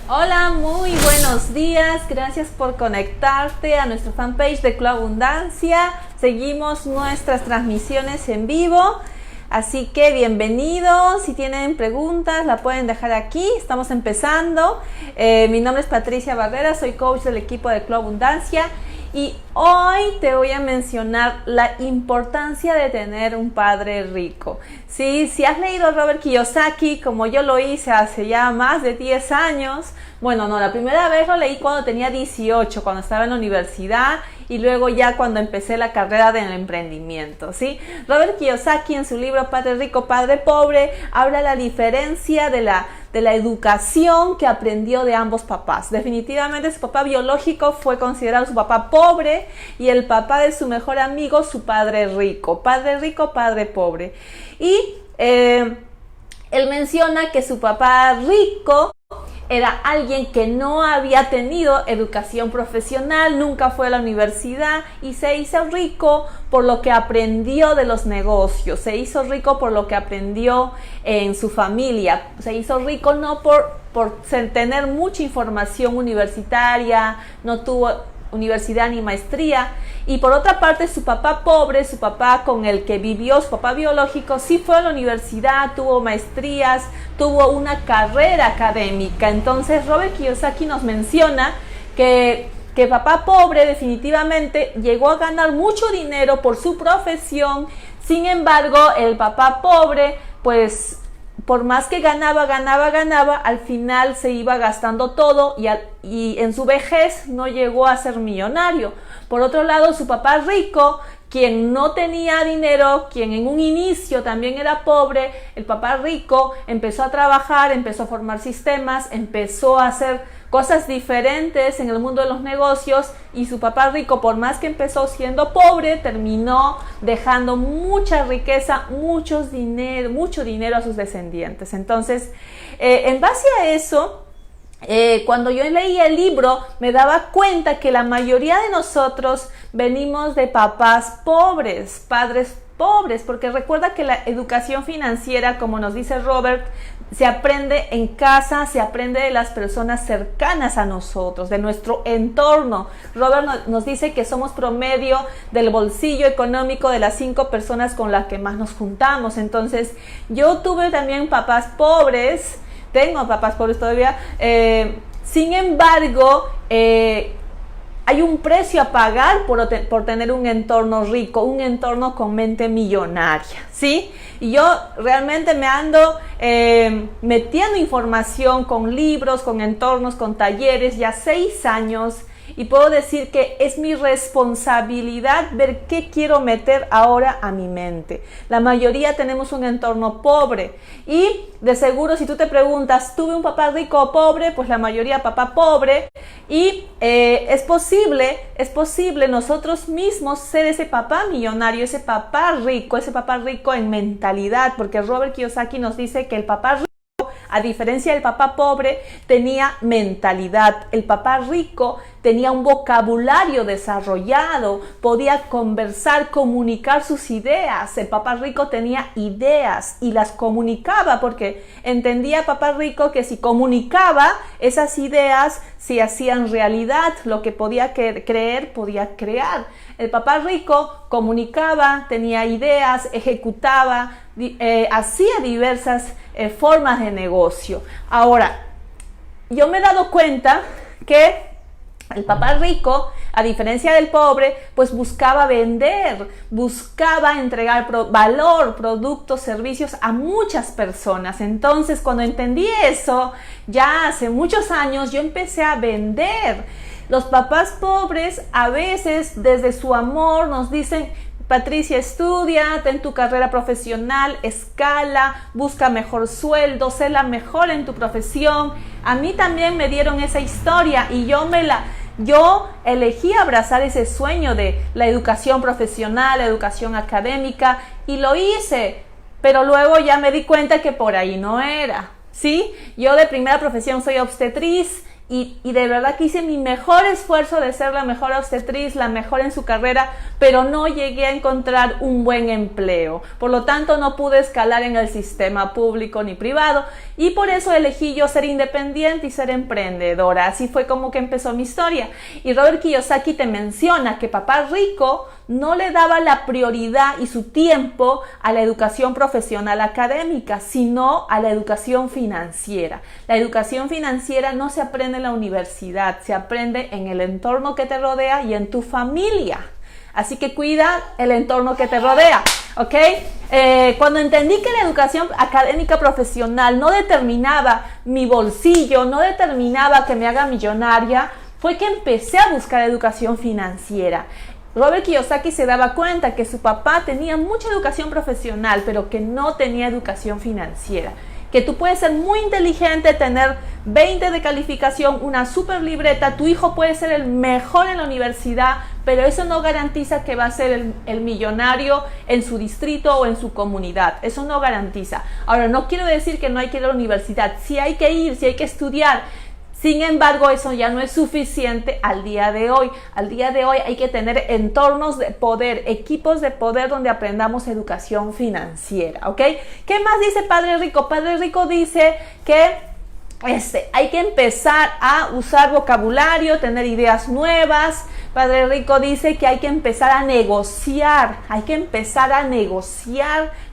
Hola, muy buenos días. Gracias por conectarte a nuestra fanpage de Club Abundancia. Seguimos nuestras transmisiones en vivo. Así que bienvenidos. Si tienen preguntas, la pueden dejar aquí. Estamos empezando. Mi nombre es Patricia Barrera, soy coach del equipo de Club Abundancia. Y hoy te voy a mencionar la importancia de tener un padre rico. Sí, si has leído Robert Kiyosaki, como yo lo hice hace ya más de 10 años, bueno, no, la primera vez lo leí cuando tenía 18, cuando estaba en la universidad, y luego ya cuando empecé la carrera del emprendimiento, ¿sí? Robert Kiyosaki en su libro Padre Rico, Padre Pobre, habla la diferencia de la educación que aprendió de ambos papás. Definitivamente su papá biológico fue considerado su papá pobre y el papá de su mejor amigo su padre rico, padre pobre. Y él menciona que su papá rico era alguien que no había tenido educación profesional, nunca fue a la universidad y se hizo rico por lo que aprendió de los negocios, se hizo rico por lo que aprendió en su familia, se hizo rico no por tener mucha información universitaria, no tuvo universidad ni maestría. Y por otra parte su papá pobre, su papá con el que vivió, su papá biológico, sí fue a la universidad, tuvo maestrías, tuvo una carrera académica. Entonces Robert Kiyosaki nos menciona que papá pobre definitivamente llegó a ganar mucho dinero por su profesión. Sin embargo, el papá pobre, pues por más que ganaba, al final se iba gastando todo y en su vejez no llegó a ser millonario. Por otro lado, su papá rico, quien no tenía dinero, quien en un inicio también era pobre, el papá rico empezó a trabajar, empezó a formar sistemas, empezó a hacer cosas diferentes en el mundo de los negocios y su papá rico, por más que empezó siendo pobre, terminó dejando mucha riqueza, mucho dinero a sus descendientes. Entonces, en base a eso, cuando yo leí el libro me daba cuenta que la mayoría de nosotros venimos de papás pobres, padres pobres, porque recuerda que la educación financiera, como nos dice Robert, se aprende en casa, se aprende de las personas cercanas a nosotros, de nuestro entorno. Robert nos dice que somos promedio del bolsillo económico de las 5 personas con las que más nos juntamos. Entonces, yo tuve también papás pobres, tengo papás pobres todavía, sin embargo, hay un precio a pagar por tener un entorno rico, un entorno con mente millonaria, ¿sí? Y yo realmente me ando metiendo información con libros, con entornos, con talleres, ya 6 años, y puedo decir que es mi responsabilidad ver qué quiero meter ahora a mi mente. La mayoría tenemos un entorno pobre y de seguro si tú te preguntas, ¿tuve un papá rico o pobre? Pues la mayoría papá pobre y es posible nosotros mismos ser ese papá millonario, ese papá rico en mentalidad, porque Robert Kiyosaki nos dice que el papá rico, a diferencia del papá pobre, tenía mentalidad. El papá rico tenía un vocabulario desarrollado, podía conversar, comunicar sus ideas. El papá rico tenía ideas y las comunicaba porque entendía papá rico que si comunicaba esas ideas se hacían realidad. Lo que podía creer, podía crear. El papá rico comunicaba, tenía ideas, ejecutaba, hacía diversas formas de negocio. Ahora, yo me he dado cuenta que el papá rico, a diferencia del pobre, pues buscaba vender, buscaba entregar valor, productos, servicios a muchas personas. Entonces, cuando entendí eso, ya hace muchos años, yo empecé a vender. Los papás pobres a veces desde su amor nos dicen: Patricia, estudia, ten tu carrera profesional, escala, busca mejor sueldo, sé la mejor en tu profesión. A mí también me dieron esa historia y yo elegí abrazar ese sueño de la educación profesional, la educación académica y lo hice, pero luego ya me di cuenta que por ahí no era, ¿sí? Yo de primera profesión soy obstetriz y de verdad que hice mi mejor esfuerzo de ser la mejor obstetriz, la mejor en su carrera, pero no llegué a encontrar un buen empleo. Por lo tanto, no pude escalar en el sistema público ni privado, y por eso elegí yo ser independiente y ser emprendedora. Así fue como que empezó mi historia. Y Robert Kiyosaki te menciona que papá rico no le daba la prioridad y su tiempo a la educación profesional académica, sino a la educación financiera. La educación financiera no se aprende en la universidad, se aprende en el entorno que te rodea y en tu familia. Así que cuida el entorno que te rodea, ¿ok? Cuando entendí que la educación académica profesional no determinaba mi bolsillo, no determinaba que me haga millonaria, fue que empecé a buscar educación financiera. Robert Kiyosaki se daba cuenta que su papá tenía mucha educación profesional, pero que no tenía educación financiera. Que tú puedes ser muy inteligente, tener 20 de calificación, una super libreta, tu hijo puede ser el mejor en la universidad, pero eso no garantiza que va a ser el millonario en su distrito o en su comunidad. Eso no garantiza. Ahora, no quiero decir que no hay que ir a la universidad. Sí hay que ir, sí hay que estudiar. Sin embargo, eso ya no es suficiente al día de hoy. Al día de hoy hay que tener entornos de poder, equipos de poder donde aprendamos educación financiera, ¿ok? ¿Qué más dice Padre Rico? Padre Rico dice que hay que empezar a usar vocabulario, tener ideas nuevas. Padre Rico dice que hay que empezar a negociar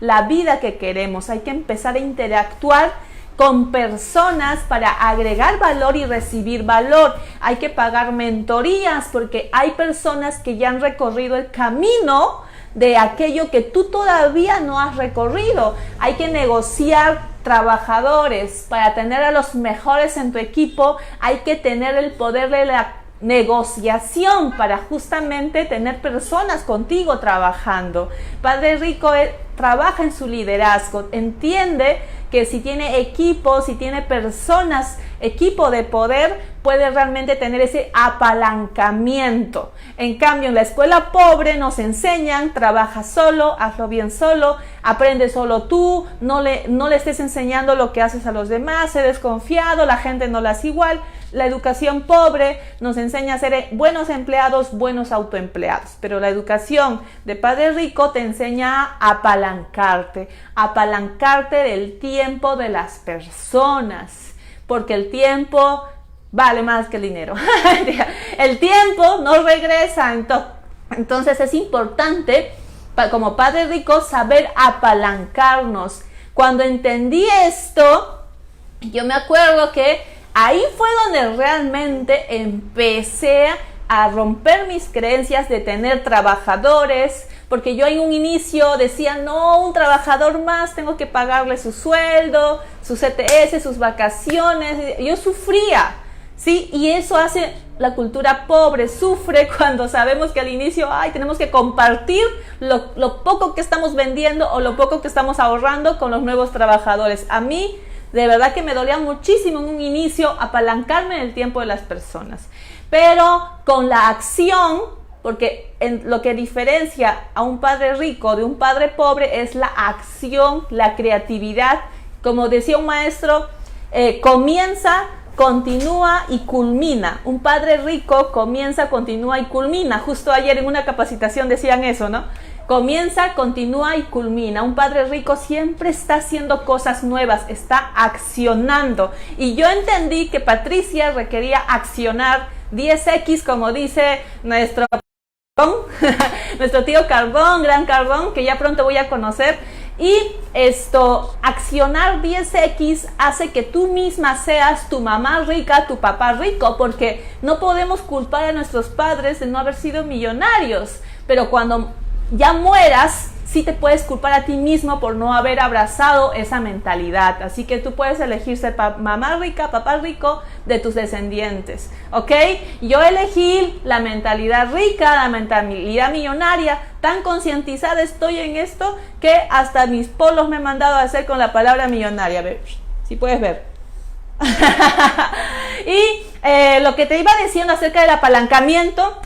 la vida que queremos, hay que empezar a interactuar con personas para agregar valor y recibir valor. Hay que pagar mentorías porque hay personas que ya han recorrido el camino de aquello que tú todavía no has recorrido. Hay que negociar trabajadores para tener a los mejores en tu equipo. Hay que tener el poder de la negociación para justamente tener personas contigo trabajando. Padre Rico trabaja en su liderazgo, entiende que si tiene equipo, si tiene personas, equipo de poder, puede realmente tener ese apalancamiento. En cambio, en la escuela pobre nos enseñan, trabaja solo, hazlo bien solo, aprende solo tú, no le estés enseñando lo que haces a los demás, sé desconfiado, la gente no la hace igual. La educación pobre nos enseña a ser buenos empleados, buenos autoempleados, pero la educación de Padre Rico te enseña a apalancarte del tiempo de las personas, porque el tiempo vale más que el dinero. El tiempo no regresa, entonces es importante como Padre Rico saber apalancarnos. Cuando entendí esto, yo me acuerdo que ahí fue donde realmente empecé a romper mis creencias de tener trabajadores, porque yo en un inicio decía, no, un trabajador más, tengo que pagarle su sueldo, su CTS, sus vacaciones. Yo sufría, ¿sí? Y eso hace la cultura pobre, sufre cuando sabemos que al inicio, tenemos que compartir lo poco que estamos vendiendo o lo poco que estamos ahorrando con los nuevos trabajadores. A mí, de verdad que me dolía muchísimo en un inicio apalancarme en el tiempo de las personas. Pero con la acción, porque lo que diferencia a un padre rico de un padre pobre es la acción, la creatividad. Como decía un maestro, comienza, continúa y culmina. Un padre rico comienza, continúa y culmina. Justo ayer en una capacitación decían eso, ¿no? Comienza, continúa y culmina. Un padre rico siempre está haciendo cosas nuevas, está accionando. Y yo entendí que Patricia requería accionar 10X, como dice nuestro tío Cardón, gran Cardón, que ya pronto voy a conocer. Y accionar 10X hace que tú misma seas tu mamá rica, tu papá rico, porque no podemos culpar a nuestros padres de no haber sido millonarios, pero cuando ya mueras, sí te puedes culpar a ti mismo por no haber abrazado esa mentalidad. Así que tú puedes elegir ser mamá rica, papá rico de tus descendientes, ¿ok? Yo elegí la mentalidad rica, la mentalidad millonaria. Tan concientizada estoy en esto que hasta mis polos me he mandado a hacer con la palabra millonaria. A ver, si puedes ver. Y lo que te iba diciendo acerca del apalancamiento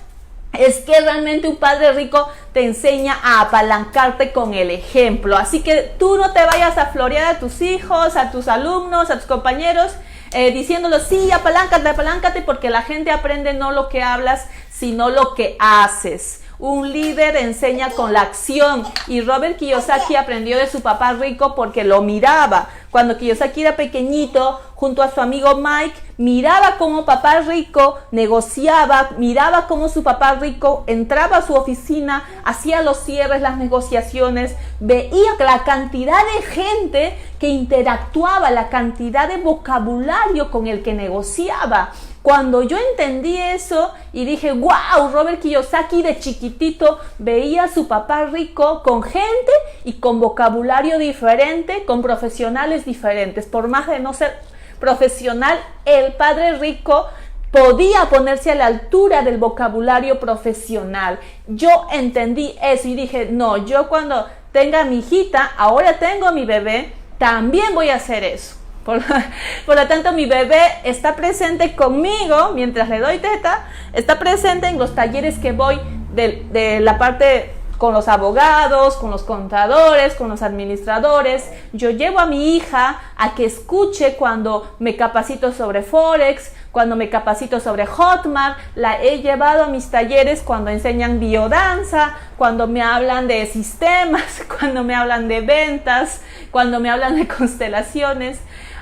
es que realmente un padre rico te enseña a apalancarte con el ejemplo. Así que tú no te vayas a florear a tus hijos, a tus alumnos, a tus compañeros. diciéndolo, sí, apalancate, apalancate, porque la gente aprende no lo que hablas, sino lo que haces. Un líder enseña con la acción, y Robert Kiyosaki aprendió de su papá rico porque lo miraba. Cuando Kiyosaki era pequeñito, junto a su amigo Mike, miraba cómo papá rico negociaba, miraba cómo su papá rico entraba a su oficina, hacía los cierres, las negociaciones, veía la cantidad de gente que interactuaba, la cantidad de vocabulario con el que negociaba. Cuando yo entendí eso y dije, wow, Robert Kiyosaki de chiquitito veía a su papá rico con gente y con vocabulario diferente, con profesionales diferentes. Por más de no ser profesional, el padre rico podía ponerse a la altura del vocabulario profesional. Yo entendí eso y dije, no, yo cuando tenga mi hijita, ahora tengo mi bebé, también voy a hacer eso. Por lo tanto, mi bebé está presente conmigo mientras le doy teta, está presente en los talleres que voy de la parte con los abogados, con los contadores, con los administradores. Yo llevo a mi hija a que escuche cuando me capacito sobre Forex, cuando me capacito sobre Hotmart. La he llevado a mis talleres cuando enseñan biodanza, cuando me hablan de sistemas, cuando me hablan de ventas, cuando me hablan de constelaciones.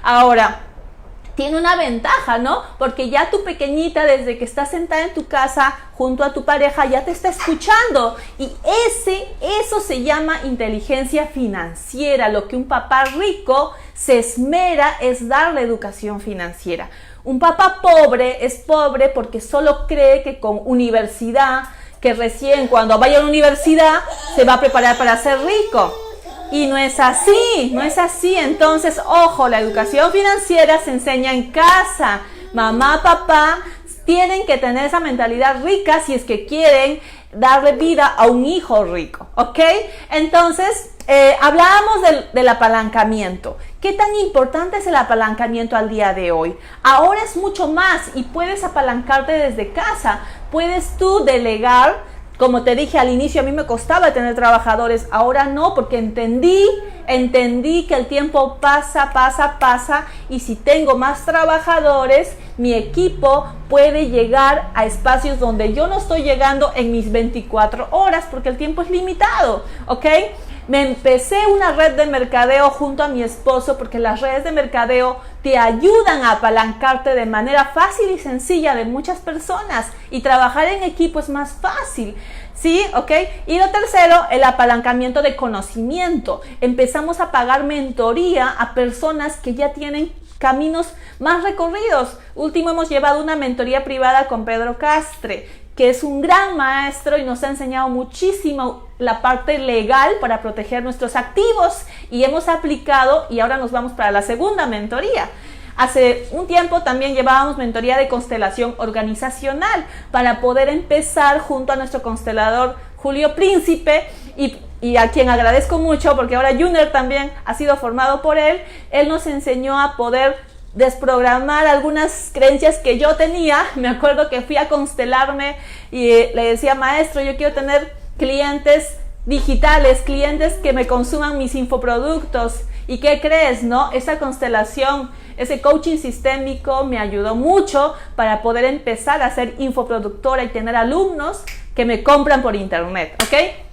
Eso tiene una ventaja, ¿no? Porque ya tu pequeñita, desde que está sentada en tu casa junto a tu pareja, ya te está escuchando. Y eso se llama inteligencia financiera. Lo que un papá rico se esmera es darle educación financiera. Un papá pobre es pobre porque solo cree que con universidad, que recién cuando vaya a la universidad se va a preparar para ser rico. Y no es así, no es así. Entonces, ojo, la educación financiera se enseña en casa. Mamá, papá tienen que tener esa mentalidad rica si es que quieren darle vida a un hijo rico, ¿ok? Entonces, hablábamos del apalancamiento. ¿Qué tan importante es el apalancamiento al día de hoy? Ahora es mucho más y puedes apalancarte desde casa. Puedes tú delegar. Como te dije al inicio, a mí me costaba tener trabajadores, ahora no, porque entendí que el tiempo pasa, y si tengo más trabajadores, mi equipo puede llegar a espacios donde yo no estoy llegando en mis 24 horas, porque el tiempo es limitado, ¿ok? Me empecé una red de mercadeo junto a mi esposo, porque las redes de mercadeo te ayudan a apalancarte de manera fácil y sencilla de muchas personas, y trabajar en equipo es más fácil, ¿sí? ¿Ok? Y lo tercero, el apalancamiento de conocimiento. Empezamos a pagar mentoría a personas que ya tienen caminos más recorridos. Último, hemos llevado una mentoría privada con Pedro Castre, que es un gran maestro y nos ha enseñado muchísimo la parte legal para proteger nuestros activos, y hemos aplicado, y ahora nos vamos para la segunda mentoría. Hace un tiempo también llevábamos mentoría de constelación organizacional para poder empezar junto a nuestro constelador Julio Príncipe, y a quien agradezco mucho porque ahora Junior también ha sido formado por él. Él nos enseñó a poder desprogramar algunas creencias que yo tenía. Me acuerdo que fui a constelarme y le decía, maestro, yo quiero tener clientes digitales, clientes que me consuman mis infoproductos. ¿Y qué crees, no? Esa constelación, ese coaching sistémico me ayudó mucho para poder empezar a ser infoproductora y tener alumnos que me compran por internet, ¿ok?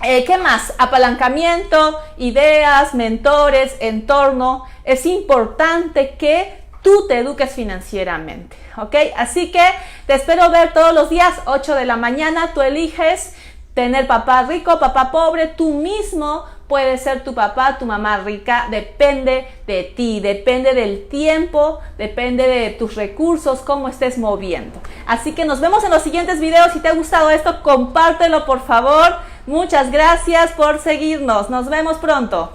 ¿Qué más? Apalancamiento, ideas, mentores, entorno. Es importante que tú te eduques financieramente, ¿ok? Así que te espero ver todos los días, 8 de la mañana. Tú eliges tener papá rico, papá pobre. Tú mismo puedes ser tu papá, tu mamá rica. Depende de ti, depende del tiempo, depende de tus recursos, cómo estés moviendo. Así que nos vemos en los siguientes videos. Si te ha gustado esto, compártelo, por favor. Muchas gracias por seguirnos. Nos vemos pronto.